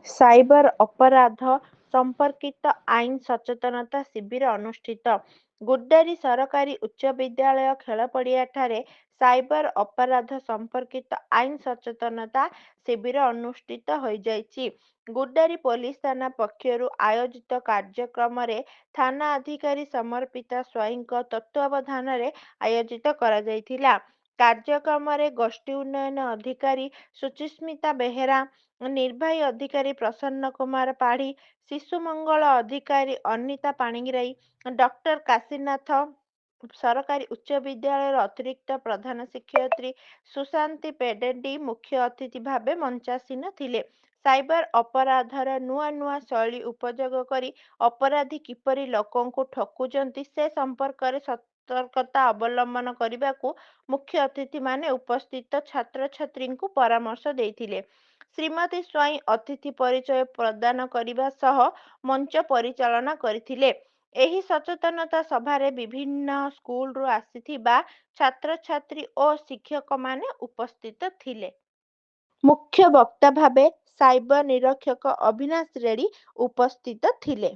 Cyber ଅପରାଧ ସମ୍ପର୍କିତ ଆଇନ ସଚେତନତା ଶିବିର ଅନୁଷ୍ଠିତ। ଗୁଡ୍ଡାରୀ ସରକାରୀ ଉଚ୍ଚ ବିଦ୍ୟାଳୟ ଖେଳପଡ଼ିଆଠାରେ ସାଇବର ଅପରାଧ ସମ୍ପର୍କିତ ଆଇନ ସଚେତନତା ଶିବିର ଅନୁଷ୍ଠିତ ହୋଇଯାଇଛି। ଗୁଡ୍ଡାରୀ ପୋଲିସ ଥାନା ପକ୍ଷରୁ ଆୟୋଜିତ କାର୍ଯ୍ୟକ୍ରମରେ ଥାନା ଅଧିକାରୀ ସମର୍ପିତା ସ୍ୱାଇଁଙ୍କ ତତ୍ତ୍ୱାବଧାନରେ ଆୟୋଜିତ କରାଯାଇଥିଲା। କାର୍ଯ୍ୟକ୍ରମରେ ଗୋଷ୍ଠୀ ଉନ୍ନୟନ ଅଧିକାରୀ ସୁଚିସ୍ମିତା ବେହେରା, ନିର୍ବାହୀ ଅଧିକାରୀ ପ୍ରସନ୍ନ କୁମାର ପାଢ଼ୀ, ଶିଶୁ ମଙ୍ଗଳ ଅଧିକାରୀ ଅନିତା ପାଣିଗ୍ରାହୀ, ଡକ୍ଟର କାଶୀନାଥ, ସରକାରୀ ଉଚ୍ଚ ବିଦ୍ୟାଳୟର ଅତିରିକ୍ତ ପ୍ରଧାନ ଶିକ୍ଷୟିତ୍ରୀ ସୁଶାନ୍ତି ପେଡେଣ୍ଡି ମୁଖ୍ୟ ଅତିଥି ଭାବେ ମଞ୍ଚାସୀନ ଥିଲେ। ସାଇବର ଅପରାଧର ନୂଆ ନୂଆ ଶୈଳୀ ଉପଯୋଗ କରି ଅପରାଧୀ କିପରି ଲୋକଙ୍କୁ ଠକୁଛନ୍ତି ସେ ସମ୍ପର୍କରେ ସତର୍କତା ଅବଲମ୍ବନ କରିବାକୁ ମୁଖ୍ୟ ଅତିଥିମାନେ ଉପସ୍ଥିତ ଛାତ୍ରଛାତ୍ରୀଙ୍କୁ ପରାମର୍ଶ ଦେଇଥିଲେ। ଶ୍ରୀମତୀ ସ୍ୱାଇଁ ଅତିଥି ପରିଚୟ ପ୍ରଦାନ କରିବା ସହ ମଞ୍ଚ ପରିଚାଳନା କରିଥିଲେ। ଏହି ସଚେତନତା ସଭାରେ ବିଭିନ୍ନ ସ୍କୁଲରୁ ଆସିଥିବା ଛାତ୍ରଛାତ୍ରୀ ଓ ଶିକ୍ଷକମାନେ ଉପସ୍ଥିତ ଥିଲେ। ମୁଖ୍ୟ ବକ୍ତା ଭାବେ ସାଇବର ନିରୀକ୍ଷକ ଅବିନାଶ ରେଡ୍ଡି ଉପସ୍ଥିତ ଥିଲେ।